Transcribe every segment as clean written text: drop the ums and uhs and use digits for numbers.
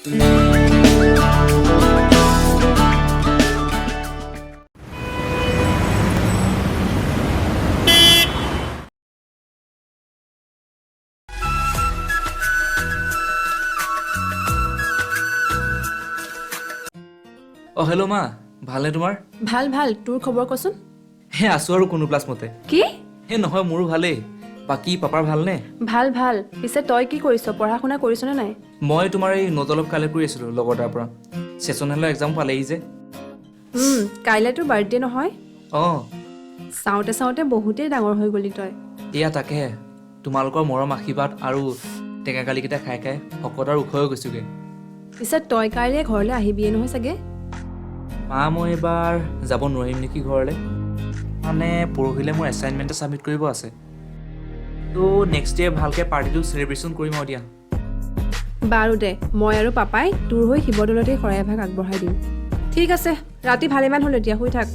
অ hello' মা ভালনে তোমাৰ ভাল ভাল তোৰ খবৰ কচোন হে আছো আৰু কোনো প্লাস মতে কি হে নহয় মোৰো ভালেই বাকি পাপাৰ ভালনে ভাল ভাল পিছে তই কি কৰিছ পঢ়া শুনা কৰিছনে নাই মই তোমাৰ এই নোট অলপ কালেক্ট কৰি আছিলো লগৰ তাৰ পৰা সেশনেলৰ এক্সাম পালেই যে কাইলে তোৰ বাৰ্থডে নহয় অ চাওঁতে চাওঁতে বহুতেই ডাঙৰ হৈ গলি তই এয়া তাকে তোমালোকৰ মৰম আশীৰ্বাদ আৰু টেঙা কালিকেইটা খাই খাই শকত আৰু ওখ হৈ গৈছোগে পিছে তই কাইলে ঘৰলৈ আহিবিয়ে নহয় চাগে মা মই এবাৰ যাব নোৱাৰিম নেকি ঘৰলৈ মানে পৰহিলে মোৰ এছাইনমেণ্ট ছাবমিট কৰিব আছে তো নেক্সট ইয়েৰ ভালকৈ পাৰ্টিটো চেলিব্ৰেশ্যন কৰিম আৰু দিয়া বাৰু দে মই আৰু পাপাই তোৰ হৈ শিৱদৌলতেই শৰাই এভাগ আগবঢ়াই দিম ঠিক আছে ৰাতি ভালেমান হ'ল এতিয়া শুই থাক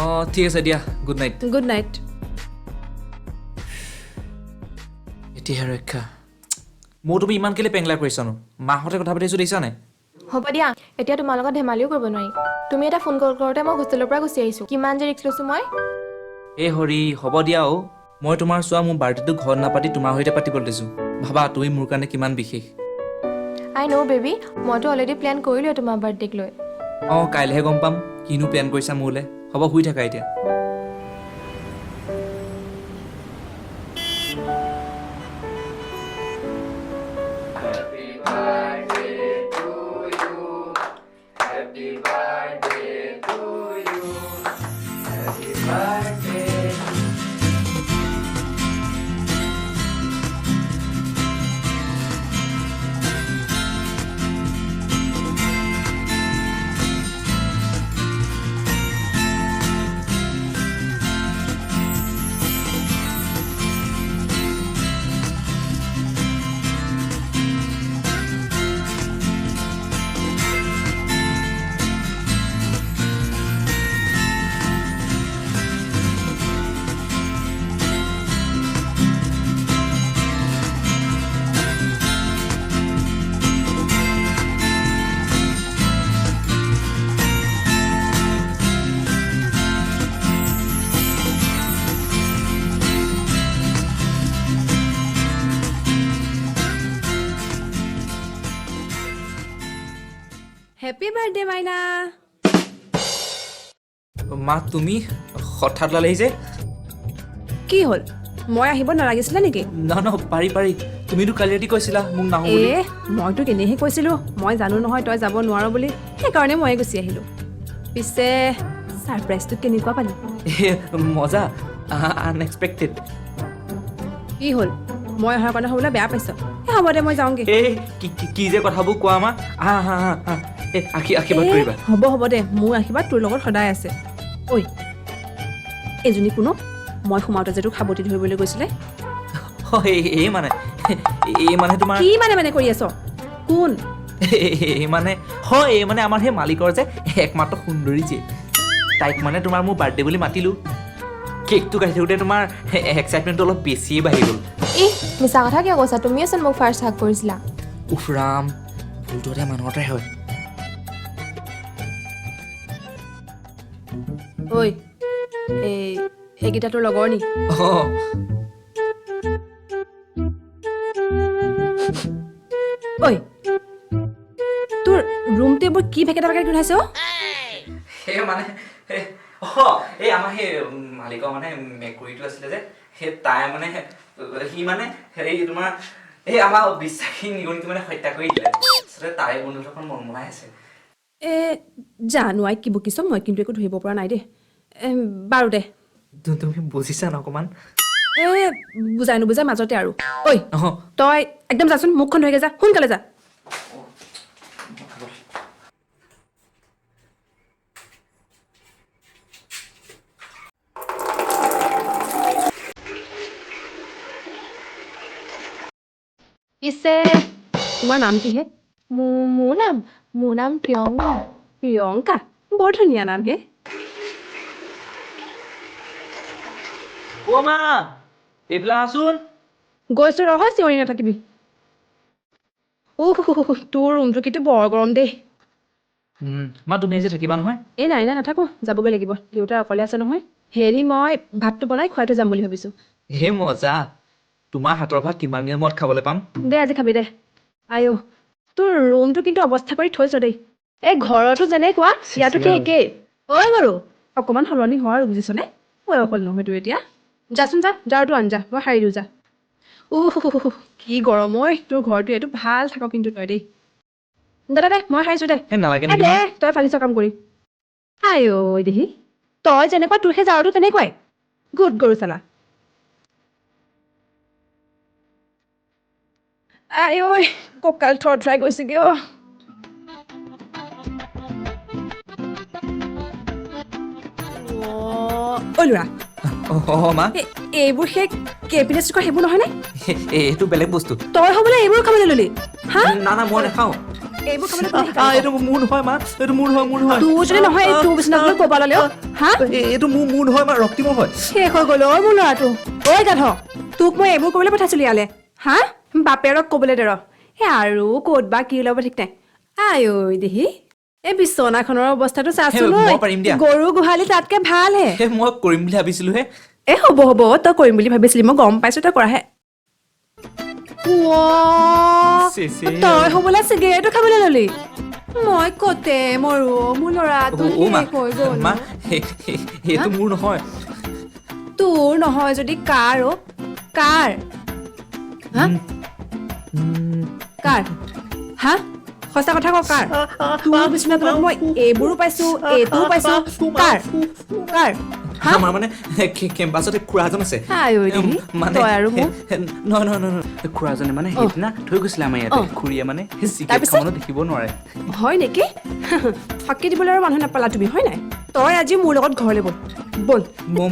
অঁ ঠিক আছে দিয়া গুড নাইট গুড নাইট এতিয়াহে ৰক্ষা মই তুমি ইমান কেলে পেংলা কৰিছানো মাহঁতে কথা পাতিছোঁ দেখিছানে হ'ব দিয়া এতিয়া তোমাৰ লগত ধেমালিও কৰিব নোৱাৰি তুমি এটা ফোন কল কৰোঁতে মই হোষ্টেলৰ পৰা গুচি আহিছোঁ কিমান যে ৰিস্ক লৈছোঁ মই এই হৰি হ'ব দিয়া অ' মই তোমাৰ চোৱা মোৰ বাৰ্থডেটো ঘৰত নাপাতি তোমাৰ সৈতে পাতিবলৈ দিছোঁ ভাবা তুমি মোৰ কাৰণে কিমান বিশেষ আই ন' বেবী মইতো অলৰেডি প্লেন কৰিলোৱে তোমাৰ বাৰ্থডেক লৈ অঁ কাইলৈহে গম পাম কিনো প্লেন কৰিছা মোলৈ হ'ব শুই থাকা এতিয়া হেপী বাৰ্থডে মাইনা মা তুমি হঠাৎ লালেহি যে কি হ'ল মই আহিব নালাগিছিলে নেকি ন পাৰি পাৰি তুমিতো কালি ৰাতি কৈছিলা মোক নাহো বুলি মইতো কেনেহে কৈছিলোঁ মই জানো নহয় তই যাব নোৱাৰ বুলি সেইকাৰণে ময়ে গুচি আহিলোঁ পিছে ছাৰপ্ৰাইজটো কেনেকুৱা পালি মজা আনএক্সপেক্টেড কি হ'ল মই অহাৰ কাৰণে হ'বলৈ বেয়া পাইছ হ'ব দে মই যাওঁগৈ এই কি যে কথাবোৰ কোৱা মা হা আশীৰ্বাদ কৰিবা হ'ব দে মোৰ আশীৰ্বাদ তোৰ লগত সদায় আছে ঐ এজনী কোনো মই সোমাওঁতে যে তোক সাৱটি ধৰিবলৈ গৈছিলে এই মানে তোমাৰ কি মানে কৰি আছ কোন এই মানে আমাৰ সেই মালিকৰ যে একমাত্ৰ সুন্দৰী যে তাইক মানে তোমাৰ মোৰ বাৰ্থডে বুলি মাতিলোঁ কেকটো কাটি থাকোঁতে তোমাৰ এক্সাইটমেণ্টটো অলপ বেছিয়ে বাঢ়ি গ'ল মিছা কথা কিয় কৈছা তুমিয়েচোন মোক ফাৰ্ষ্ট হাক কৰিছিলা উফ ৰাম ভুলটো এটা মানুহতে হয় ঐ এইকেইটা তোৰ লগৰ নি অঁ ঐ তোৰ ৰুমটো এইবোৰ কি ভেকেটা গোন্ধাইছে সেই মানে এই আমাৰ সেই মালিকৰ মানে মেকুৰীটো আছিলে যে সেই তাই মানে সি মানে হেৰি তোমাৰ এই আমাৰ বিশ্বাসী নিগনিটো মানে হত্যা কৰি দিলে তাই বন্ধুত্বখন মনমলাই আছে জানো আই কি বকিছ মই কিন্তু একো ধৰিব পৰা নাই দেই বাৰু দে তুমি বুজিছা ন অকণমান বুজাই নুবুজাই মাজতে আৰু ঐ তই একদম যাচোন মুখখন ধুইকে যা সোনকালে যা পিছে তোমাৰ নাম কিহে মোৰ নাম প্ৰিয়ংকা প্ৰিয়ংকা বৰ ধুনীয়া নাম হে অ' মা এইফালে আছোন গৈছো ৰহ চিঞৰি নাথাকিবি তোৰ ৰুমটো কিন্তু বৰ গৰম দেই মা তুমি যে থাকিবা নহয় এই নাই নাথাকো যাবগৈ লাগিব দেউতা অকলে আছে নহয় হেৰি মই ভাতটো বনাই খুৱাই থৈ যাম বুলি ভাবিছো হে মজা তোমাৰ হাতৰ ভাত কিমান দিনৰ মূৰত খাবলৈ পাম দে আজি খাবি দে আইঅ তোৰ ৰুমটো কিন্তু অৱস্থা কৰি থৈছ দেই এই ঘৰতো যেনেকুৱা ইয়াতো কি একেই ঐ বাৰু অকণমান সলনি হোৱা আৰু বুজিছনে মই অকল নহয় তোৰ এতিয়া যাচোন যা যাৰটো আন যা মই সাৰি দিওঁ যা কি গৰম ঐ তোৰ ঘৰটো এইটো ভাল থাক কিন্তু তই দেই দে মই সাৰিছো দে নালাগে দে তই ফালিছ কাম কৰি আইঅ দেহি তই যেনেকুৱা তোৰ সেই জাৰটো তেনেকুৱাই গুড গৰু চালা আইঐ কঁকাল থৰথৰাই গৈছেগে ঐ ল'ৰা মা এইবোৰ সেই কেবিনেট চুকাৰ সেইবোৰ নহয়নে এইটো বেলেগ বস্তু তই হ'বলৈ এইবোৰ খাবলৈ ল'লি হা না মই নাখাওঁ এইবোৰ খাবলৈ এইটো মোৰ নহয় মা এইটো মোৰ নহয় তোৰ যদি নহয় তোৰ বিচনাত লৈ ক'ব ল'লে হা এইটো মোৰ নহয় মা ৰক্তিমৰ হয় শেষ হৈ গ'ল মোৰ ল'ৰাটো ঐ গাধ তোক মই এইবোৰ ক'বলৈ পঠাইছিলো ইয়ালে হা বাপেৰক ক'বলৈ দে আৰু ক'ত বা কি ওলাব ঠিক নাই আইঐ দেহি এই বিচনাখনৰ অৱস্থাটো চাচোন গৰু গোহালি তাতকে ভালহে মই কৰিম বুলি ভাবিছিলো হে এ হ'ব তই কৰিম বুলি ভাবিছিলি মই গম পাইছো তই কৰাহে তই হ'বলৈ চিগাৰেটো খাবলৈ ল'লি মই কতে মৰো মোৰ ল'ৰাটো শেষ হৈ গ'ল সেইটো মোৰ নহয় তোৰ নহয় যদি কাৰ কাৰ কাৰ হা সঁচা কথা কওঁ কাৰ তোৰ বিচনাৰ তলত মই এইবোৰো পাইছো এইটোও পাইছো কাৰ কাৰ আমাৰ মানে কেম্পাছতে খুৰাজন আছে মানে নহয় খুৰাজনে মানে সেইদিনা থৈ গৈছিলে আমাৰ ইয়াতে খুৰীয়ে মানে চিগাৰেট খাবলৈ দেখিব নোৱাৰে হয় নেকি ফাঁকি দিবলৈ আৰু মানুহ নাপালা তুমি হয় নাই তই আজি মোৰ লগত ঘৰলৈ বল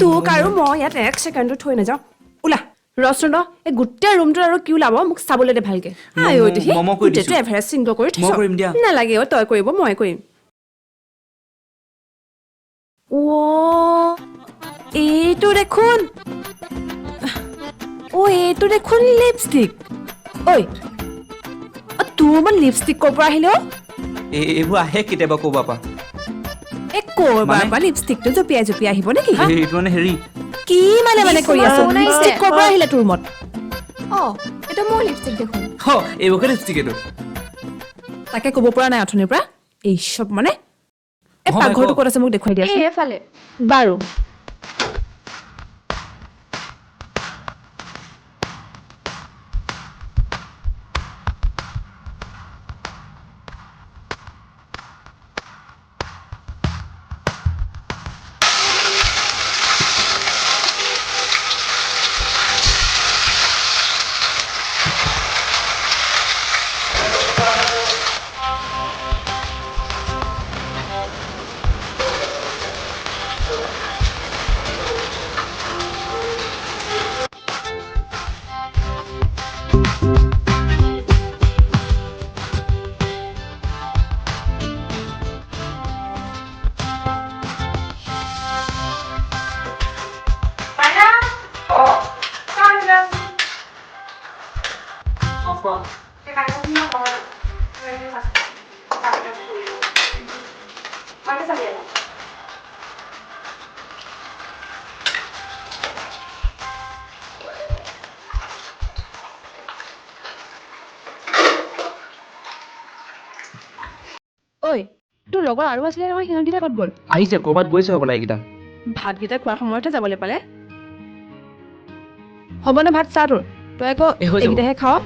তোক আৰু মই ইয়াত এক ছেকেণ্ডো থৈ নাযাওঁ ওলা ৰচোন এই গোটেই ৰুমটোত আৰু কি ওলাব মোক চাবলৈ দে ভালকে নালাগে তই কৰিব মই কৰিম এইটো দেখোন লিপষ্টিক ঐ তোৰ মানে লিপষ্টিক ক'ৰ পৰা আহিলে এইবোৰ আহে কেতিয়াবা ক'বা পা এই ক'ৰবাৰ পৰা লিপষ্টিকটো জপিয়াই আহিব নেকি এইটো মানে হেৰি কি মানে কৰি আছো লিপষ্টিক ক'ৰ পৰা আহিলে তোৰ ৰুমত এইটো মোৰ লিপষ্টিক দেখোন এইবোৰকে লিপষ্টিক এইটো তাকে ক'ব পৰা নাই অথনিৰ পৰা এই চব মানে এই পাকঘৰটো ক'ত আছে মোক দেখুৱাই দিয়া এইফালে বাৰু ঐ তোৰ লগৰ আৰু আছিলে নহয় সিহঁতকেইটা ক'ত গ'ল আহিছে ক'ৰবাত গৈছে হ'বলা এইকেইটা ভাতকেইটা খোৱাৰ সময়তে যাবলৈ পালে হ'ব নে ভাত চা তোৰ তই আকৌ এইকেইটাহে খাৱ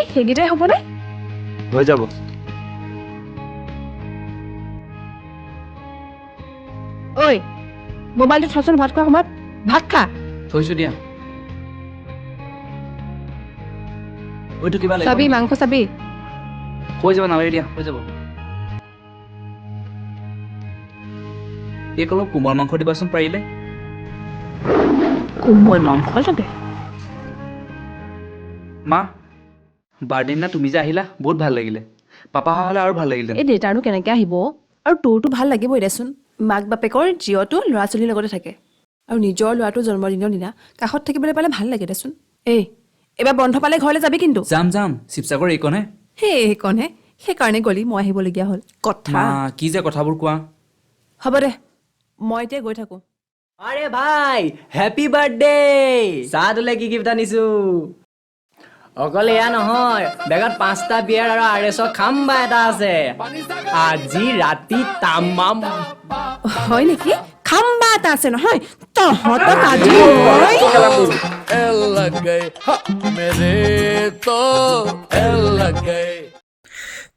সেইকেইটাই হ'ব নে হৈ যাব ঐ মোবাইলটো থচোন ভাত খোৱাৰ সময়ত ভাত খা থৈছো দিয়া ওইটো কিবা লাগিব চাবি মাংস চাবি হৈ যাব নালাগে দিয়া হৈ যাব এই অলপ কোমল মাংস দিবাচোন পাৰিলে কোমল মাংস লাগে মা বাৰ্থডে দিনা তুমি যে আহিলা বহুত ভাল লাগিলে পাপা হ'লে আৰু ভাল লাগিলে এই দেউতাৰনো কেনেকৈ আহিব আৰু তোৰতো ভাল লাগিবই দেচোন মাক বাপেকৰ জীয়টো ল'ৰা ছোৱালীৰ লগতে থাকে আৰু নিজৰ ল'ৰাটোৰ জন্মদিনৰ দিনা কাষত থাকিবলৈ পালে ভাল লাগে দেচোন এইবাৰ বন্ধ পালে ঘৰলৈ যাবি কিন্তু যাম শিৱসাগৰ এইকণহে সেইকণহে সেইকাৰণে গ'লি মই আহিবলগীয়া হ'ল কথা কি যে কথাবোৰ কোৱা হ'ব দে মই এতিয়া গৈ থাকোঁ আরে ভাই হ্যাপি বার্থডে সাদলে কি গিফট আনিছো অকলে এয়া নহয় বেগত 5টা বিয়াৰ আৰু আৰএছৰ খাম্বা এটা আছে আজি ৰাতি তামাম হয় নেকি খাম্বা এটা আছে নহয় তহঁতক আজি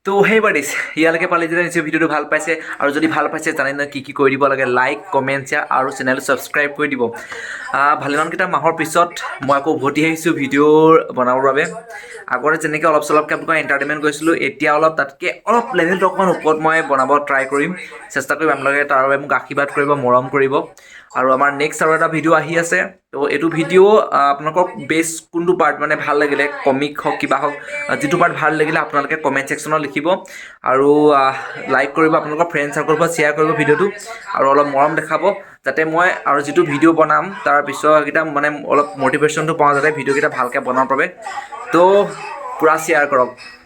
তো সেই বাৰ্ডিছ ইয়ালৈকে পালে যদি নিশ্চয় ভিডিঅ'টো ভাল পাইছে আৰু যদি ভাল পাইছে জানে নহয় কি কৰি দিব লাগে লাইক কমেণ্ট শ্বেয়াৰ আৰু চেনেলটো ছাবস্ক্ৰাইব কৰি দিব ভালেমানকেইটা মাহৰ পিছত মই আকৌ উভতি আহিছোঁ ভিডিঅ' বনাবৰ বাবে আগতে যেনেকৈ অলপ চলপকৈ আপোনালোকক এণ্টাৰটেইনমেণ্ট কৰিছিলোঁ এতিয়া অলপ তাতকৈ অলপ লেভেলটো অকণমান ওপৰত মই বনাব ট্ৰাই কৰিম চেষ্টা কৰিম আপোনালোকে তাৰ বাবে মোক আশীৰ্বাদ কৰিব মৰম কৰিব আৰু আমাৰ নেক্সট আৰু এটা ভিডিঅ' আহি আছে তো এইটো ভিডিঅ' আপোনালোকক বেষ্ট কোনটো পাৰ্ট মানে ভাল লাগিলে কমিক হওক কিবা হওক যিটো পাৰ্ট ভাল লাগিলে আপোনালোকে কমেণ্ট ছেকশ্যনত লিখিব আৰু লাইক কৰিব আপোনালোকৰ ফ্ৰেণ্ড চাৰ্কলৰ পৰা শ্বেয়াৰ কৰিব ভিডিঅ'টো আৰু অলপ মৰম দেখাব যাতে মই আৰু যিটো ভিডিঅ' বনাম তাৰ পিছৰকেইটা মানে অলপ মটিভেশ্যনটো পাওঁ যাতে ভিডিঅ'কেইটা ভালকৈ বনাবৰ বাবে তো পূৰা শ্বেয়াৰ কৰক